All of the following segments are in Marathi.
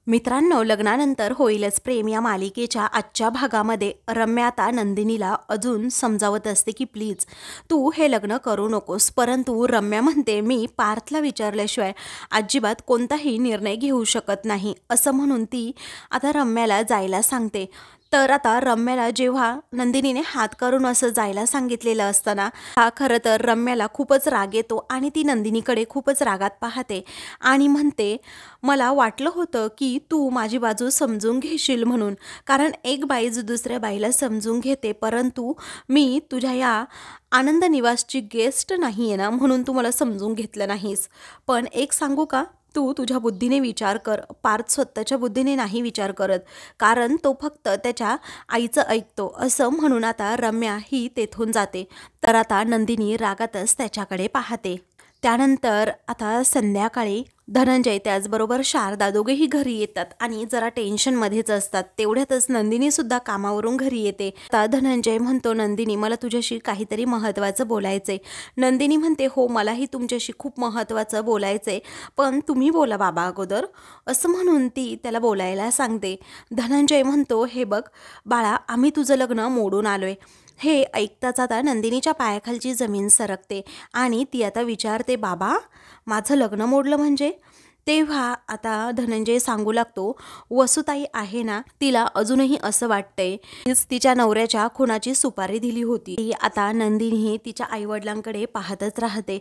मित्रांनो, लग्नानंतर होईलच प्रेम या मालिकेच्या आजच्या भागामध्ये रम्या आता नंदिनीला अजून समजावत असते की प्लीज तू हे लग्न करू नकोस. परंतु रम्या म्हणते मी पार्थला विचारल्याशिवाय अजिबात कोणताही निर्णय घेऊ शकत नाही असं म्हणून ती आता रम्याला जायला सांगते. तर आता रम्याला जेव्हा नंदिनीने हात करून असं जायला सांगितलेलं असताना हा खरं तर रम्याला खूपच राग येतो आणि ती नंदिनीकडे खूपच रागात पाहते आणि म्हणते मला वाटलं होतं की तू माझी बाजू समजून घेशील म्हणून, कारण एक बाई जो दुसऱ्या बाईला समजून घेते, परंतु मी तुझ्या या आनंद निवासची गेस्ट नाही आहे ना, म्हणून तू मला समजून घेतलं नाहीस. पण एक सांगू का, तू तुझ्या बुद्धीने विचार कर. पार्थ स्वतःच्या बुद्धीने नाही विचार करत, कारण तो फक्त त्याच्या आईचं ऐकतो असं म्हणून आता रम्या ही तेथून जाते. तर आता नंदिनी रागातच त्याच्याकडे पाहते. त्यानंतर आता संध्याकाळी धनंजय त्याचबरोबर शारदा दोघेही घरी येतात आणि जरा टेन्शनमध्येच असतात. तेवढ्यातच नंदिनीसुद्धा कामावरून घरी येते. आता धनंजय म्हणतो नंदिनी मला तुझ्याशी काहीतरी महत्त्वाचं बोलायचंय. नंदिनी म्हणते हो मलाही तुमच्याशी खूप महत्त्वाचं बोलायचंय, पण तुम्ही बोला बाबा अगोदर असं म्हणून ती त्याला बोलायला सांगते. धनंजय म्हणतो हे बघ बाळा, आम्ही तुझं लग्न मोडून आलोय. हे ऐकताच आता नंदिनीच्या पायाखालची जमीन सरकते आणि ती आता विचारते बाबा माझं लग्न मोडलं म्हणजे? तेव्हा आता धनंजय सांगू लागतो वसुताई आहे ना, तिला अजूनही असं वाटतंय तीच तिच्या नवऱ्याच्या खुनाची सुपारी दिली होती. ती आता नंदिनी तिच्या आईवडिलांकडे पाहतच राहते.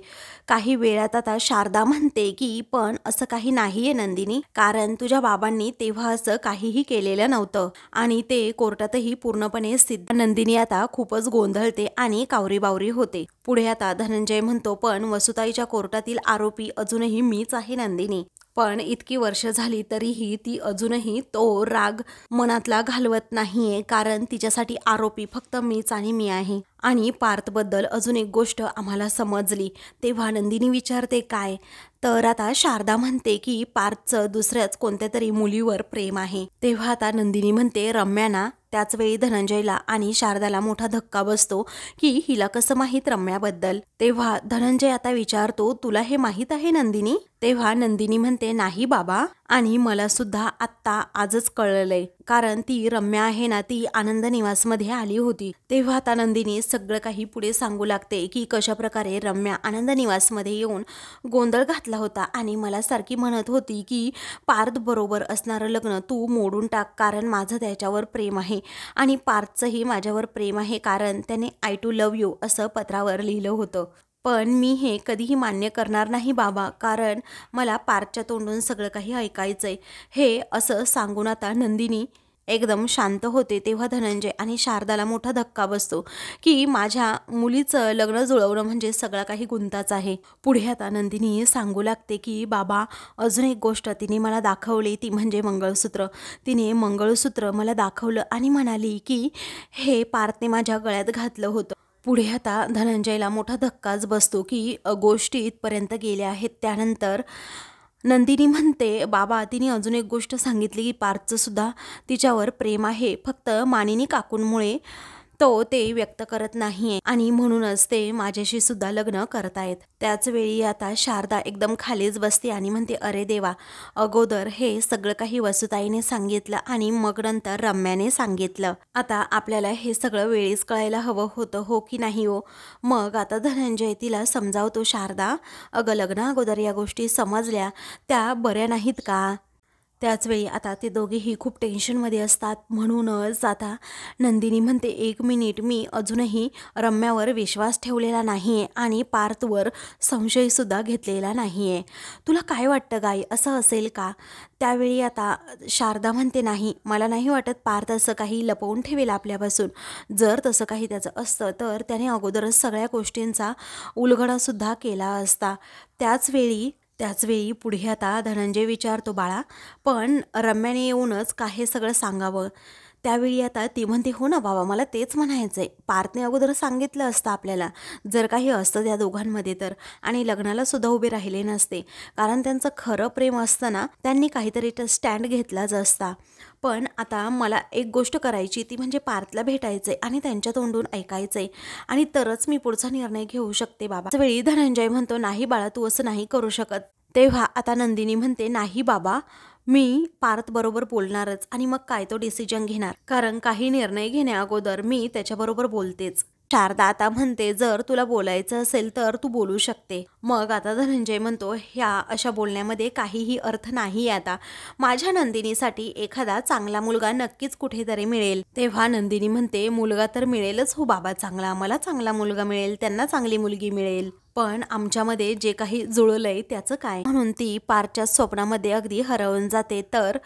काही वेळात आता शारदा म्हणते की पण असं काही नाहीये नंदिनी, कारण तुझ्या बाबांनी तेव्हा असं काहीही केलेलं नव्हतं आणि ते कोर्टातही पूर्णपणे सिद्ध. नंदिनी आता खूपच गोंधळते आणि कावरीबावरी होते. पुढे आता धनंजय म्हणतो पण वसुताईच्या कोर्टातील आरोपी अजूनही मीच आहे नंदिनी. पण इतकी वर्ष झाली तरीही ती अजूनही तो राग मनातला घालवत नाहीये, कारण तिच्यासाठी आरोपी फक्त मीच आणि मी आहे. आणि पार्थबद्दल अजून एक गोष्ट आम्हाला समजली. तेव्हा नंदिनी विचारते काय? तर आता शारदा म्हणते की पार्थचं दुसऱ्याच कोणत्या तरी मुलीवर प्रेम आहे. तेव्हा आता नंदिनी म्हणते रम्याना. त्याचवेळी धनंजयला आणि शारदाला मोठा धक्का बसतो की हिला कसं माहीत रम्याबद्दल. तेव्हा धनंजय आता विचारतो तुला हे माहीत आहे नंदिनी? तेव्हा नंदिनी म्हणते नाही बाबा, आणि मला सुद्धा आत्ता आजच कळलंय, कारण ती रम्या आहे ना, ती आनंद निवासमध्ये आली होती. तेव्हा आता नंदिनी सगळं काही पुढे सांगू लागते की कशा प्रकारे रम्या आनंद निवासमध्ये येऊन गोंधळ घातला होता आणि मला सारखी म्हणत होती की पार्थ बरोबर असणारं लग्न तू मोडून टाक, कारण माझं त्याच्यावर प्रेम आहे आणि पार्थचंही माझ्यावर प्रेम आहे, कारण त्याने आय टू लव्ह यू असं पत्रावर लिहिलं होतं. पण मी हे कधीही मान्य करणार नाही बाबा, कारण मला पार्थच्या तोंडून सगळं काही ऐकायचंय. हे असं सांगून आता नंदिनी एकदम शांत होते. तेव्हा धनंजय आणि शारदाला मोठा धक्का बसतो की माझ्या मुलीचं लग्न जुळवणं म्हणजे सगळं काही गुंताच आहे. पुढे आता नंदिनी सांगू लागते की बाबा अजून एक गोष्ट तिने मला दाखवली, ती म्हणजे मंगळसूत्र. तिने मंगळसूत्र मला दाखवलं आणि म्हणाली की हे पार्थने माझ्या गळ्यात घातलं होतं. पुढे आता धनंजयला मोठा धक्काच बसतो की गोष्टी इथपर्यंत गेल्या आहेत. त्यानंतर नंदिनी म्हणते बाबा तिने अजून एक गोष्ट सांगितली की पार्थचं सुद्धा तिच्यावर प्रेम आहे, फक्त मानिनी काकूंमुळे तो ते व्यक्त करत नाहीये आणि म्हणूनच ते माझ्याशी सुद्धा लग्न करतायत. त्याच वेळी आता शारदा एकदम खालीच बसते आणि म्हणते अरे देवा, अगोदर हे सगळं काही वसुताईने सांगितलं आणि मग नंतर रम्याने सांगितलं. आता आपल्याला हे सगळं वेळीच कळायला हवं होतं, हो की नाही हो? मग आता धनंजय तिला समजावतो शारदा अगं लग्न अगोदर या गोष्टी समजल्या त्या बऱ्या नाहीत का? त्याचवेळी आता ते दोघेही खूप टेन्शनमध्ये असतात. म्हणूनच आता नंदिनी म्हणते एक मिनिट, मी अजूनही रम्यावर विश्वास ठेवलेला नाही आहे आणि पार्थवर संशयसुद्धा घेतलेला नाही आहे. तुला काय वाटतं गाई, असं असेल का? त्यावेळी आता शारदा म्हणते नाही, मला नाही वाटत पार्थ असं काही लपवून ठेवेल आपल्यापासून. जर तसं काही त्याचं असतं तर त्याने अगोदरच सगळ्या गोष्टींचा उलगडासुद्धा केला असता. त्याचवेळी पुढे आता धनंजय विचारतो बाळा पण रम्याने येऊनच का हे सगळं सांगावं? त्यावेळी आता ती म्हणते हो ना बाबा, मला तेच म्हणायचंय, पार्थने अगोदर सांगितलं असतं आपल्याला जर काही असतं त्या दोघांमध्ये तर, आणि लग्नाला सुद्धा उभे राहिले नसते, कारण त्यांचं खरं प्रेम असतं ना त्यांनी काहीतरी स्टँड घेतलाच असता. पण आता मला एक गोष्ट करायची, ती म्हणजे पार्थला भेटायचंय आणि त्यांच्या तोंडून ऐकायचंय आणि तरच मी पुढचा निर्णय घेऊ शकते बाबा. त्यावेळी धनंजय म्हणतो नाही बाळा, तू असं नाही करू शकत. तेव्हा आता नंदिनी म्हणते नाही बाबा, मी पार्थ बरोबर बोलणारच आणि मग काय तो डिसिजन घेणार, कारण काही निर्णय घेण्या अगोदर मी त्याच्याबरोबर बोलतेच. शारदा आता म्हणते जर तुला बोलायचं असेल तर तू बोलू शकते. मग आता धनंजय म्हणतो ह्या अशा बोलण्यामध्ये काहीही अर्थ नाही. आता माझ्या नंदिनीसाठी एखादा चांगला मुलगा नक्कीच कुठेतरी मिळेल. तेव्हा नंदिनी म्हणते मुलगा तर मिळेलच हो बाबा चांगला, मला चांगला मुलगा मिळेल, त्यांना चांगली मुलगी मिळेल, पण आमच्यामध्ये जे काही जुळलंय त्याचं काय. म्हणून ती पारच्या स्वप्नामध्ये अगदी हरवून जाते. तर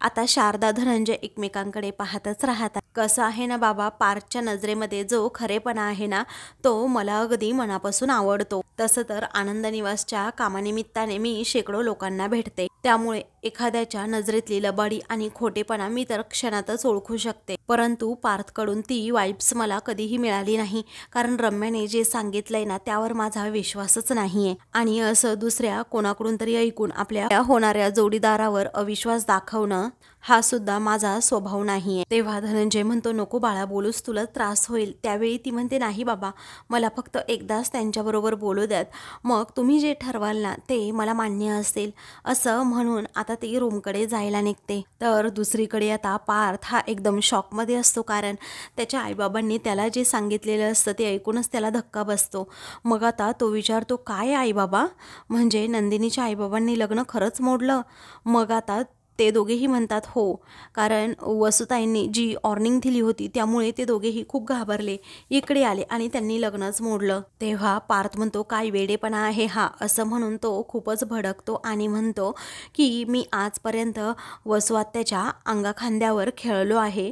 आता शारदा धनंजय एकमेकांकडे पाहतच राहतात. कसं आहे ना बाबा, पारच्या नजरेमध्ये जो खरेपणा आहे ना तो मला अगदी मनापासून आवडतो. तसं तर आनंद निवासच्या कामानिमित्ताने मी शेकडो लोकांना भेटते, त्यामुळे एखाद्याच्या नजरेतली लबाडी आणि खोटेपणा मी तर क्षणातच ओळखू शकते. परंतु पार्थकडून ती वाइब्स मला कधीही मिळाली नाही, कारण रम्याने जे सांगितलंय ना त्यावर माझा विश्वासच नाहीये. आणि असं दुसऱ्या कोणाकडून तरी ऐकून आपल्या होणाऱ्या जोडीदारावर अविश्वास दाखवणं हा सुद्धा माझा स्वभाव नाहीये. तेव्हा धनंजय म्हणतो नको बाळा बोलूस, तुला त्रास होईल. त्यावेळी ती म्हणते नाही बाबा, मला फक्त एकदाच त्यांच्याबरोबर बोलू द्यात, मग तुम्ही जे ठरवाल ना ते मला मान्य असेल. असं म्हणून आता ती रूमकडे जायला निघते. तर दुसरीकडे आता पार्थ हा एकदम शॉकमध्ये असतो, कारण त्याच्या आईबाबांनी त्याला जे सांगितलेलं असतं ते ऐकूनच त्याला धक्का बसतो. मग आता तो विचारतो काय आईबाबा, म्हणजे नंदिनीच्या आईबाबांनी लग्न खरंच मोडलं. मग आता ते दोघेही म्हणतात हो, कारण वसुताईंनी जी वॉर्निंग दिली होती त्यामुळे ते दोघेही खूप घाबरले, इकडे आले आणि त्यांनी लग्नच मोडलं. तेव्हा पार्थ म्हणतो काय वेडेपणा आहे हा, असं म्हणून तो खूपच भडकतो आणि म्हणतो की मी आजपर्यंत वसुआत्याच्या अंगाखांद्यावर खेळलो आहे.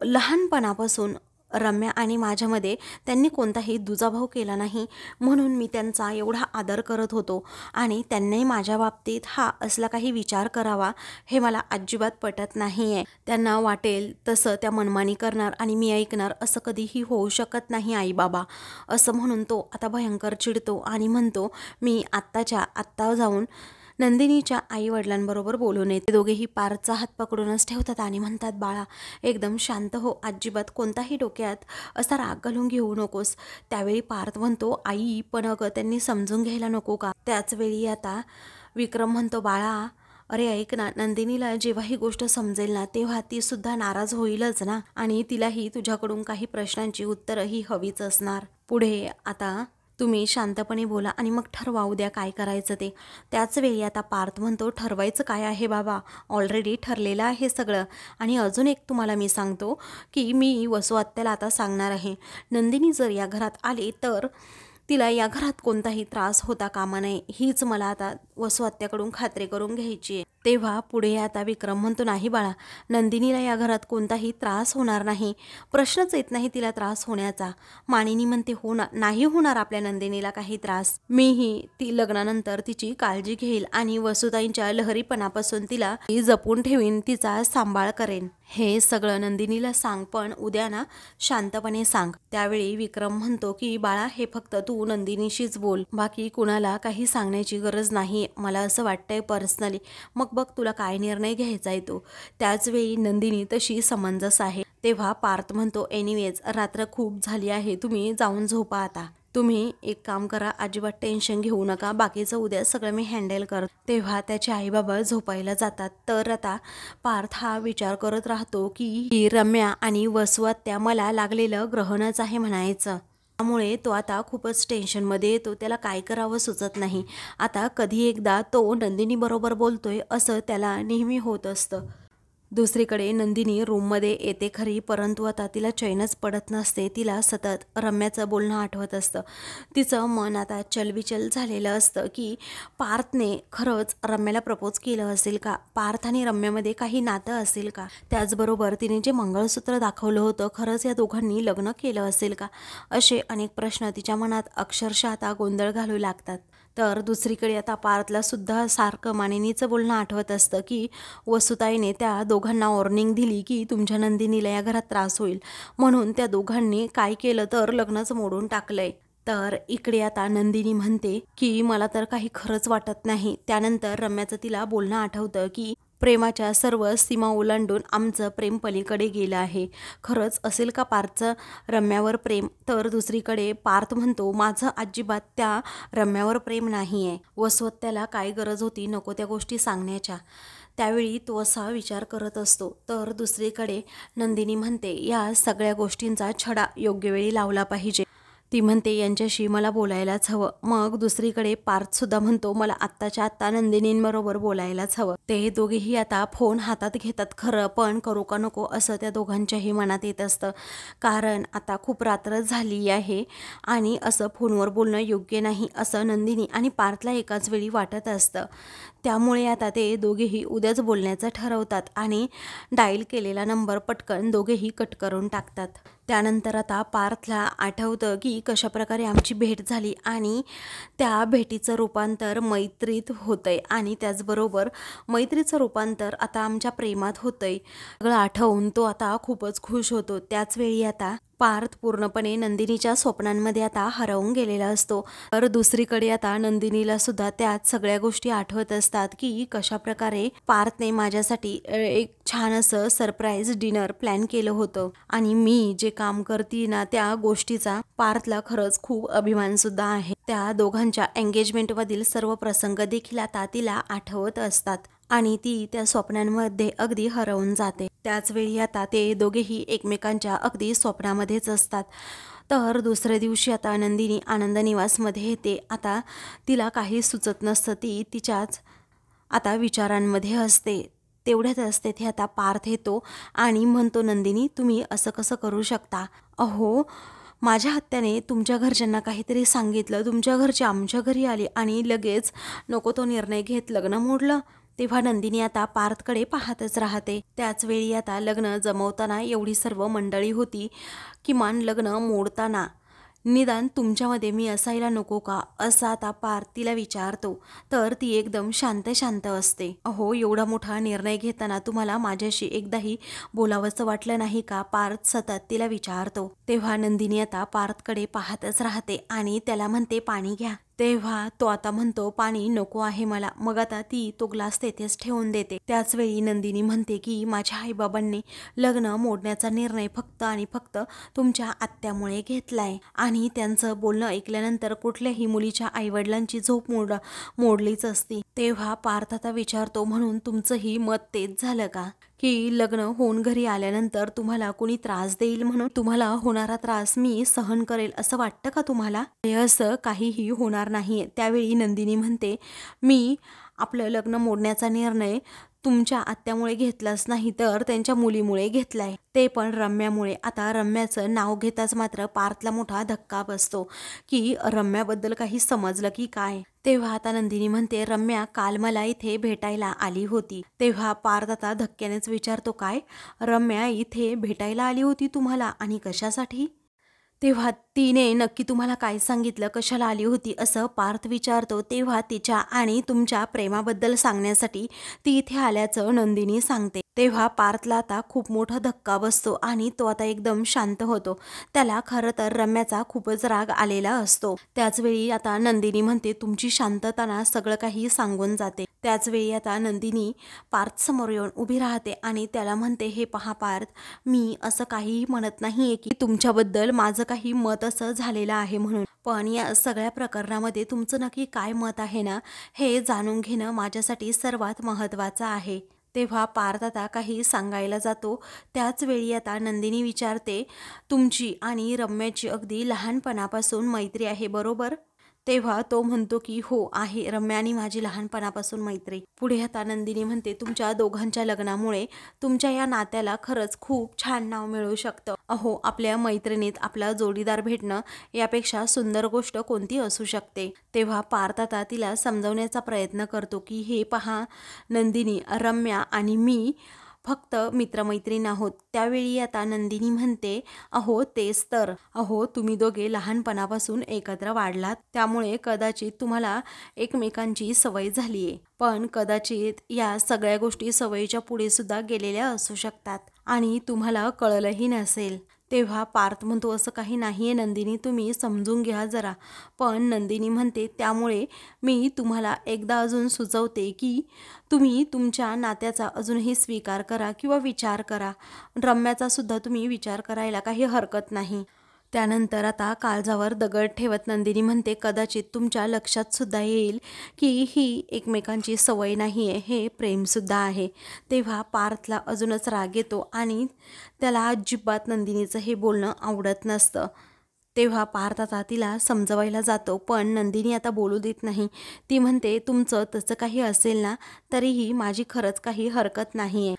लहानपणापासून रम्या आणि माझ्यामध्ये त्यांनी कोणताही दुजाभाव केला नाही, म्हणून मी त्यांचा एवढा आदर करत होतो आणि त्यांनी माझ्या बाबतीत हा असला काही विचार करावा हे मला अजिबात पटत नाही आहे. त्यांना वाटेल तसं त्या मनमानी करणार आणि मी ऐकणार असं कधीही होऊ शकत नाही आई बाबा. असं म्हणून तो आता भयंकर चिडतो आणि म्हणतो मी आत्ताच्या आत्ता जाऊन नंदिनीच्या आई वडिलांबरोबर बोलून येते. दोघेही पारचा हात पकडूनच ठेवतात आणि म्हणतात बाळा एकदम शांत हो, अजिबात कोणताही डोक्यात असा राग घालून घेऊ नकोस. त्यावेळी पार्थ म्हणतो आई पण अगं त्यांनी समजून घ्यायला नको का. त्याच वेळी आता विक्रम म्हणतो बाळा अरे ऐक ना, नंदिनीला जेव्हा ही गोष्ट समजेल ना तेव्हा ती सुद्धा नाराज होईलच ना, आणि तिलाही तुझ्याकडून काही प्रश्नांची उत्तरही हवीच असणार. पुढे आता तुम्ही शांतपणे बोला आणि मग ठरवा उद्या काय करायचं ते. त्याच वेळी आता पार्थ म्हणतो ठरवायचं काय आहे बाबा, ऑलरेडी ठरलेलं आहे सगळं. आणि अजून एक तुम्हाला मी सांगतो की मी वसुआत्याला आता सांगणार आहे, नंदिनी जर या घरात आली तर तिला या घरात कोणताही त्रास होता कामा नये, हीच मला आता वसुआत्याकडून खात्री करून घ्यायची आहे. तेव्हा पुढे आता विक्रम म्हणतो नाही बाळा, नंदिनीला या घरात कोणताही त्रास होणार नाही, प्रश्नच येत नाही तिला त्रास होण्याचा. मानिनी म्हणते नाही होणार आपल्या नंदिनीला काही त्रास, मीही ती लग्नानंतर तिची काळजी घेईल आणि वसुताईंच्या लहरीपणापासून तिला जपून ठेवीन, तिचा सांभाळ करेन. हे सगळं नंदिनीला सांग, पण उद्या ना शांतपणे सांग. त्यावेळी विक्रम म्हणतो की बाळा हे फक्त तू नंदिनीशीच बोल, बाकी कुणाला काही सांगण्याची गरज नाही, मला असं वाटतंय पर्सनली, मग बघ तुला काय निर्णय घ्यायचा आहे तो. त्याच वेळी नंदिनी तशी समंजस आहे. तेव्हा पार्थ म्हणतो एनिवेज रात्र खूप झाली आहे, तुम्ही जाऊन झोपा आता. तुम्ही एक काम करा, अजिबात टेन्शन घेऊ नका, बाकीचं उद्या सगळं मी हँडल कर. तेव्हा त्याचे आईबाबा झोपायला जातात. तर आता पार्थ हा विचार करत राहतो की रम्या आणि वसुआत्या मला लागलेलं ग्रहणच आहे म्हणायचं. त्यामुळे तो आता खूपच टेन्शनमध्ये येतो, त्याला काय करावं सुचत नाही. आता कधी एकदा तो नंदिनी बरोबर बोलतोय असं त्याला नेहमी होत असतं. दुसरीकडे नंदिनी रूममध्ये येते खरी, परंतु आता तिला चैनच पडत नसते. तिला सतत रम्याचं बोलणं आठवत असतं. तिचं मन आता चलबिचल झालेलं असतं की पार्थने खरंच रम्याला प्रपोज केलं असेल का, पार्थ आणि रम्यामध्ये काही नातं असेल का, त्याचबरोबर तिने जे मंगळसूत्र दाखवलं होतं खरंच या दोघांनी लग्न केलं असेल का, असे अनेक प्रश्न तिच्या मनात अक्षरशः आता गोंधळ घालू लागतात. तर दुसरीकडे आता पार्थला सुद्धा सारखं मानिनीचं बोलणं आठवत असतं की वसुताईने त्या दोघांना वॉर्निंग दिली की तुमच्या नंदिनीला या घरात त्रास होईल, म्हणून त्या दोघांनी काय केलं तर लग्नच मोडून टाकलंय. तर इकडे आता नंदिनी म्हणते की मला तर काही खरंच वाटत नाही. त्यानंतर रम्याचं तिला बोलणं आठवतं की प्रेमाच्या सर्व सीमा ओलांडून आमचं प्रेम पलीकडे गेलं आहे. खरंच असेल का पार्थचं रम्यावर प्रेम. तर दुसरीकडे पार्थ म्हणतो माझं अजिबात त्या रम्यावर प्रेम नाही आहे. वसुआत्याला काय गरज होती नको त्या गोष्टी सांगण्याच्या. त्यावेळी तो असा विचार करत असतो. तर दुसरीकडे नंदिनी म्हणते या सगळ्या गोष्टींचा छडा योग्य वेळी लावला पाहिजे. ती म्हणते यांच्याशी मला बोलायलाच हवं. मग दुसरीकडे पार्थसुद्धा म्हणतो मला आत्ताच्या आत्ता नंदिनींबरोबर बोलायलाच हवं. ते दोघेही आता फोन हातात घेतात खरं, पण करू का नको असं त्या दोघांच्याही मनात येत असतं. कारण आता खूप रात्र झाली आहे आणि असं फोनवर बोलणं योग्य नाही असं नंदिनी आणि पार्थला एकाच वेळी वाटत असतं. त्यामुळे आता ते दोघेही उद्याच बोलण्याचं ठरवतात आणि डायल केलेला नंबर पटकन दोघेही कट करून टाकतात. त्यानंतर आता पार्थला आठवतं की कशाप्रकारे आमची भेट झाली आणि त्या भेटीचं रूपांतर मैत्रीत होतंय आणि त्याचबरोबर मैत्रीचं रूपांतर आता आमच्या प्रेमात होतंय. सगळं आठवून तो आता खूपच खुश होतो. त्याचवेळी आता पार्थ पूर्णपणे नंदिनीच्या स्वप्नांमध्ये आता हरवून गेलेला असतो. तर दुसरीकडे आता नंदिनीला सुद्धा त्यात सगळ्या गोष्टी आठवत असतात की कशाप्रकारे पार्थने माझ्यासाठी एक छान असं सरप्राईज डिनर प्लॅन केलं होतं आणि मी जे काम करते ना त्या गोष्टीचा पार्थला खरंच खूप अभिमान सुद्धा आहे. त्या दोघांच्या एंगेजमेंटमधील सर्व प्रसंग देखील आता तिला आठवत असतात आणि ती त्या स्वप्नांमध्ये अगदी हरवून जाते. त्याचवेळी आता ते दोघेही एकमेकांच्या अगदी स्वप्नामध्येच असतात. तर दुसऱ्या दिवशी आता नंदिनी आनंद निवासमध्ये येते. आता तिला काही सुचत नसतं, ती तिच्याच आता विचारांमध्ये असते. तेवढ्यातच तेथे आता पार्थ येतो आणि म्हणतो नंदिनी तुम्ही असं कसं करू शकता? अहो माझ्या हत्याने तुमच्या घरच्यांना काहीतरी सांगितलं, तुमच्या घरचे आमच्या घरी आले आणि लगेच नको तो निर्णय घेत लग्न मोडलं. तेव्हा नंदिनी आता पार्थकडे पाहतच राहते. त्याचवेळी आता लग्न जमवताना एवढी सर्व मंडळी होती, किमान लग्न मोडताना निदान तुमच्यामध्ये मी असायला नको का असं आता पार्थ तिला विचारतो. तर ती एकदम शांत शांत असते. अहो एवढा मोठा निर्णय घेताना तुम्हाला माझ्याशी एकदाही बोलावंसं वाटलं नाही का? पार्थ सतत तिला विचारतो. तेव्हा नंदिनी आता पार्थकडे पाहतच राहते आणि त्याला म्हणते पाणी घ्या. तेव्हा तो आता म्हणतो पाणी नको आहे मला. मग आता ती तो ग्लास तेथेच ठेवून देते. त्याचवेळी नंदिनी म्हणते की माझ्या आईबाबांनी लग्न मोडण्याचा निर्णय फक्त आणि फक्त तुमच्या आत्यामुळे घेतलाय आणि त्यांचं बोलणं ऐकल्यानंतर कुठल्याही मुलीच्या आईवडिलांची झोप मोडलीच असती. तेव्हा पार्थ आता विचारतो म्हणून तुमचंही मत तेच झालं का की लग्न होऊन घरी आल्यानंतर तुम्हाला कोणी त्रास देईल म्हणून तुम्हाला होणारा त्रास मी सहन करेल असं वाटतं का तुम्हाला? असं काहीही होणार नाहीये. त्यावेळी नंदिनी म्हणते मी आपलं लग्न मोडण्याचा निर्णय तुमच्या आत्यामुळे घेतलाच नाही तर त्यांच्या मुलीमुळे घेतलाय, ते पण रम्यामुळे. आता रम्याचं नाव घेताच मात्र पार्थला मोठा धक्का बसतो की रम्याबद्दल काही समजलं की काय? तेव्हा आता नंदिनी म्हणते रम्या काल मला इथे भेटायला आली होती. तेव्हा पार्थ आता धक्क्यानेच विचारतो काय? रम्या इथे भेटायला आली होती तुम्हाला आणि कशासाठी? तेव्हा तिने नक्की तुम्हाला काय सांगितलं, कशाला आली होती असं पार्थ विचारतो. तेव्हा तिच्या आणि तुमच्या प्रेमाबद्दल सांगण्यासाठी ती इथे आल्याचं नंदिनी सांगते. तेव्हा पार्थला आता खूप मोठा धक्का बसतो आणि तो आता एकदम शांत होतो. त्याला खरं तर रम्याचा खूपच राग आलेला असतो. त्याचवेळी आता नंदिनी म्हणते तुमची शांतता ना सगळं काही सांगून जाते. त्याचवेळी आता नंदिनी पार्थ समोर येऊन उभी राहते आणि त्याला म्हणते हे पहा पार्थ, मी असं काहीही म्हणत नाहीये की तुमच्याबद्दल माझं काही मत असं झालेलं आहे म्हणून, पण या सगळ्या प्रकरणामध्ये तुमचं नक्की काय मत आहे ना हे जाणून घेणं माझ्यासाठी सर्वात महत्त्वाचं आहे. तेव्हा पार्थ आता काही सांगायला जातो. त्याचवेळी आता नंदिनी विचारते तुमची आणि रम्याची अगदी लहानपणापासून मैत्री आहे बरोबर? तेव्हा तो म्हणतो की हो आहे, रम्या आणि माझी लहानपणापासून मैत्री. पुढे आता नंदिनी म्हणते तुमच्या दोघांच्या लग्नामुळे तुमच्या या नात्याला खरंच खूप छान नाव मिळू शकतं. अहो आपल्या मैत्रिणीत आपला जोडीदार भेटणं यापेक्षा सुंदर गोष्ट कोणती असू शकते? तेव्हा पार्थ आता तिला समजवण्याचा प्रयत्न करतो की हे पहा नंदिनी, रम्या आणि मी फक्त मित्रमैत्रीण आहोत. त्यावेळी आता नंदिनी म्हणते अहो तेच तर, अहो तुम्ही दोघे लहानपणापासून एकत्र वाढलात त्यामुळे कदाचित तुम्हाला एकमेकांची सवय झाली आहे, पण कदाचित या सगळ्या गोष्टी सवयीच्या पुढे सुद्धा गेलेल्या असू शकतात आणि तुम्हाला कळलंही नसेल. तेव्हा पार्थ म्हणतो असं काही नाहीये नंदिनी, तुम्ही समजून घ्या जरा. पण नंदिनी म्हणते त्यामुळे मी तुम्हाला एकदा अजून सुचवते की तुम्ही तुमच्या नात्याचा अजूनही स्वीकार करा किंवा विचार करा. रम्याचा सुद्धा तुम्ही विचार करायला काही हरकत नाही. त्यानंतर आता काळजावर दगड ठेवत नंदिनी म्हणते, कदाचित तुमच्या लक्षात सुद्धा येईल की ही एकमेकांची सवय नाही आहे, हे प्रेमसुद्धा आहे. तेव्हा पार्थला अजूनच राग येतो आणि त्याला अजिबात नंदिनीचं हे बोलणं आवडत नसतं. तेव्हा पार्थ आता तिला समजवायला जातो, पण नंदिनी आता बोलू देत नाही. ती म्हणते, तुमचं तसं काही असेल ना, तरीही माझी खरंच काही हरकत नाही आहे.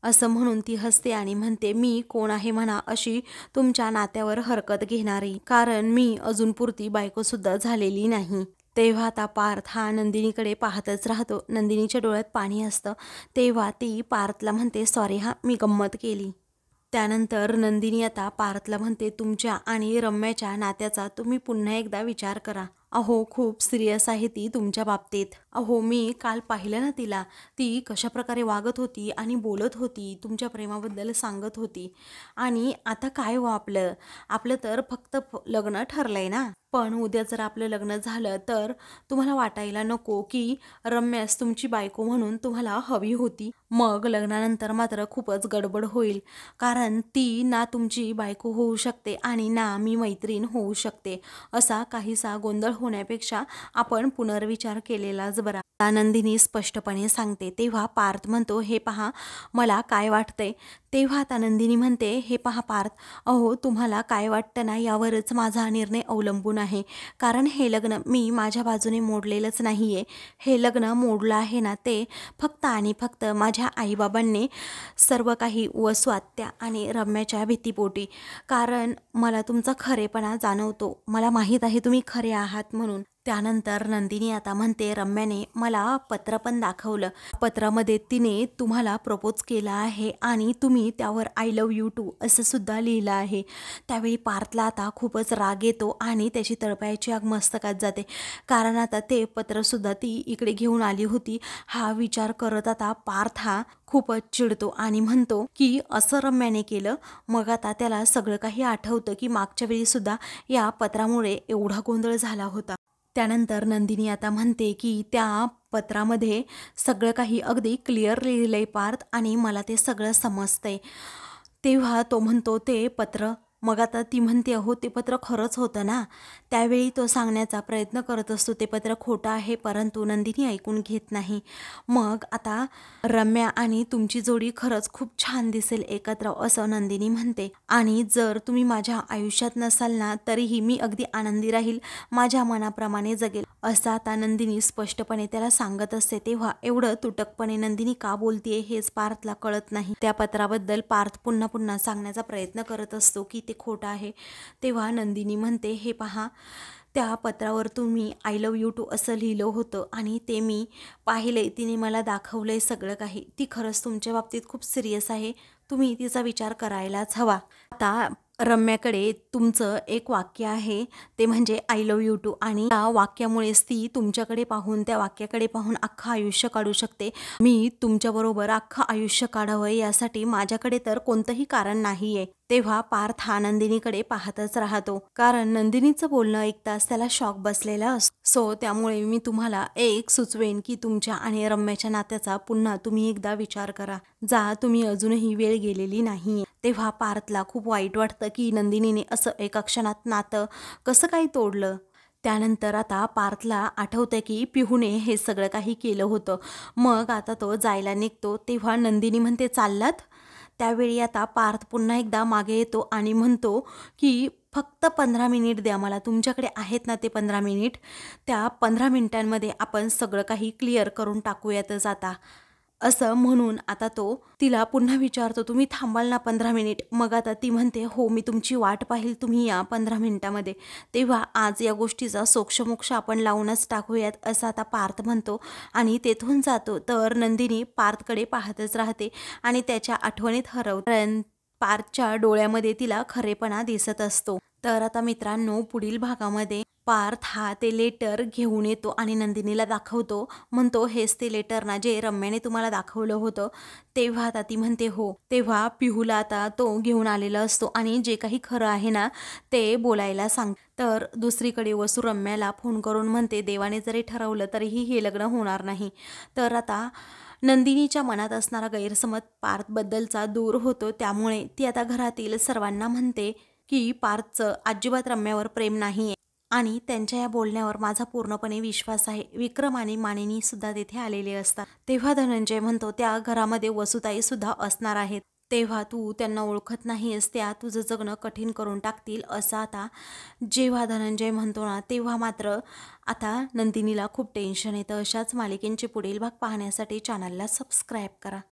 असं म्हणून ती हसते आणि म्हणते, मी कोण आहे म्हणा अशी तुमच्या नात्यावर हरकत घेणारी, कारण मी अजून पुरती बायकोसुद्धा झालेली नाही. तेव्हा आता पार्थ हा नंदिनीकडे पाहतच राहतो. नंदिनीच्या डोळ्यात पाणी असतं. तेव्हा ती पार्थला म्हणते, सॉरी हा, मी गंमत केली. त्यानंतर नंदिनी आता पार्थला म्हणते, तुमच्या आणि रम्याच्या नात्याचा तुम्ही पुन्हा एकदा विचार करा. अहो, खूप सिरियस आहे ती तुमच्या बाबतीत. अहो, मी काल पाहिलं ना तिला, ती कशाप्रकारे वागत होती आणि बोलत होती, तुमच्या प्रेमाबद्दल सांगत होती. आणि आता काय हो, आपलं आपलं तर फक्त लग्न ठरलंय ना. पण उद्या जर आपलं लग्न झालं तर तुम्हाला वाटायला नको की रम्यास तुमची बायको म्हणून तुम्हाला हवी होती. मग लग्नानंतर मात्र खूपच गडबड होईल, कारण ती ना तुमची बायको होऊ शकते आणि ना मी मैत्रीण होऊ शकते. असा काहीसा गोंधळ होण्यापेक्षा आपण पुनर्विचार केलेलाच बरा, नंदिनी स्पष्टपणे सांगते. तेव्हा पार्थ म्हणतो, हे पहा मला काय वाटतंय. तेव्हा आता नंदिनी म्हणते, हे पहा पार्थ, अहो तुम्हाला काय वाटतं ना यावरच माझा निर्णय अवलंबून आहे. कारण हे लग्न मी माझ्या बाजूने मोडलेलंच नाही आहे. हे लग्न मोडलं आहे ना ते फक्त आणि फक्त माझ्या आईबाबांनी सर्व काही वसू-आत्या आणि रम्याच्या भीतीपोटी. कारण मला तुमचा खरेपणा जाणवतो, मला माहीत आहे तुम्ही खरे आहात म्हणून. त्यानंतर नंदिनी आता म्हणते, रम्याने मला पत्र पण दाखवलं. पत्रामध्ये तिने तुम्हाला प्रपोज केला आहे आणि तुम्ही त्यावर आय लव्ह यू टू असं सुद्धा लिहिलं आहे. त्यावेळी पार्थला आता खूपच राग येतो आणि त्याची तळपायाची आग मस्तकात जाते. कारण आता ते पत्रसुद्धा ती इकडे घेऊन आली होती. हा विचार करत आता पार्थ हा खूपच चिडतो आणि म्हणतो की असं रम्याने केलं. मग आता त्याला सगळं काही आठवतं की मागच्या वेळी सुद्धा या पत्रामुळे एवढा गोंधळ झाला होता. त्यानंतर नंदिनी आता म्हणते की त्या पत्रामध्ये सगळं काही अगदी क्लिअर लिहिलंय पार्थ आणि मला ते सगळं समजतंय. तेव्हा तो म्हणतो, ते पत्र? मग आता ती म्हणते, अहो ते पत्र खरंच होतं ना. त्यावेळी तो सांगण्याचा प्रयत्न करत असतो ते पत्र खोटं आहे, परंतु नंदिनी ऐकून घेत नाही. मग आता रम्या आणि तुमची जोडी खरंच खूप छान दिसेल एकत्र असं नंदिनी म्हणते. आणि जर तुम्ही माझ्या आयुष्यात नसाल ना तरीही मी अगदी आनंदी राहील, माझ्या मनाप्रमाणे जगेल असं आता नंदिनी स्पष्टपणे त्याला सांगत असते. तेव्हा एवढं तुटकपणे नंदिनी का बोलतीये हेच पार्थला कळत नाही. त्या पत्राबद्दल पार्थ पुन्हा पुन्हा सांगण्याचा प्रयत्न करत असतो की ते खोटं आहे. तेव्हा नंदिनी म्हणते, हे पहा, त्या पत्रावर तुम्ही आय लव्ह यू टू असं लिहिलं होतं आणि ते मी पाहिले, तिने मला दाखवलंय सगळं काही. ती खरंच तुमच्या बाबतीत खूप सिरियस आहे, तुम्ही तिचा विचार करायलाच हवा. आता रम्याकडे तुमचं एक वाक्य आहे, ते म्हणजे आय लव्ह यू टू, आणि त्या वाक्यामुळेच ती तुमच्याकडे पाहून, त्या वाक्याकडे पाहून अख्खं आयुष्य काढू शकते. मी तुमच्याबरोबर अख्खं आयुष्य काढावं यासाठी माझ्याकडे तर कोणतंही कारण नाही आहे. तेव्हा पार्थ हा नंदिनीकडे पाहतच राहतो, कारण नंदिनीचं बोलणं ऐकताच त्याला शॉक बसलेला असतो. सो त्यामुळे मी तुम्हाला एक सुचवेन की तुमच्या आणि रम्याच्या नात्याचा पुन्हा तुम्ही एकदा विचार करा. जा, तुम्ही अजूनही वेळ गेलेली नाही. तेव्हा पार्थला खूप वाईट वाटतं की नंदिनीने असं एका क्षणात नातं कसं काही तोडलं. त्यानंतर आता पार्थला आठवतं की पिहूने हे सगळं काही केलं होतं. मग आता तो जायला निघतो. तेव्हा नंदिनी म्हणते, चाललात? त्यावेळी आता पार्थ पुन्हा एकदा मागे येतो आणि म्हणतो की फक्त 15 मिनिट द्या मला, तुमच्याकडे आहेत ना ते 15 मिनिट, त्या 15 मिनिटांमध्ये आपण सगळं काही क्लिअर करून टाकूयातच आता. असं म्हणून आता तो तिला पुन्हा विचारतो, तुम्ही थांबाल ना 15 मिनिट? मग आता ती म्हणते, हो मी तुमची वाट पाहिल, तुम्ही या 15 मिनिटामध्ये. तेव्हा आज या गोष्टीचा सोक्षमोक्ष आपण लावूनच टाकूयात असं आता पार्थ म्हणतो आणि तेथून जातो. तर नंदिनी पार्थकडे पाहतच राहते आणि त्याच्या आठवणीत हरवते. पार्थच्या डोळ्यामध्ये तिला खरेपणा दिसत असतो. तर आता मित्रांनो, पुढील भागामध्ये पार्थ हा ते लेटर घेऊन येतो आणि नंदिनीला दाखवतो. म्हणतो, हेच ते लेटर ना जे रम्याने तुम्हाला दाखवलं होतं? तेव्हा आता ती म्हणते, हो. तेव्हा पिहूला आता तो घेऊन आलेला असतो आणि जे काही खरं आहे ना ते बोलायला सांग. तर दुसरीकडे वसू रम्याला फोन करून म्हणते, देवाने जरी ठरवलं तरीही हे लग्न होणार नाही. तर आता नंदिनीच्या मनात असणारा गैरसमज पार्थबद्दलचा दूर होतो. त्यामुळे ती आता घरातील सर्वांना म्हणते की पार्थचं अजिबात रम्यावर प्रेम नाहीये आणि त्यांच्या या बोलण्यावर माझा पूर्णपणे विश्वास आहे. विक्रम आणि मानिनी सुद्धा तिथे आलेले असतात. तेव्हा धनंजय म्हणतो त्या घरामध्ये वसुताई सुद्धा असणार आहेत. तेव्हा तू त्यांना ओळखत नाहीयेस, त्या तुझं जगणं कठीण करून टाकतील असं आता जेव्हा धनंजय म्हणतो ना, तेव्हा मात्र आता नंदिनीला खूप टेन्शन येतं. अशाच मालिकेंचे पुढील भाग पाहण्यासाठी चॅनलला सबस्क्राईब करा.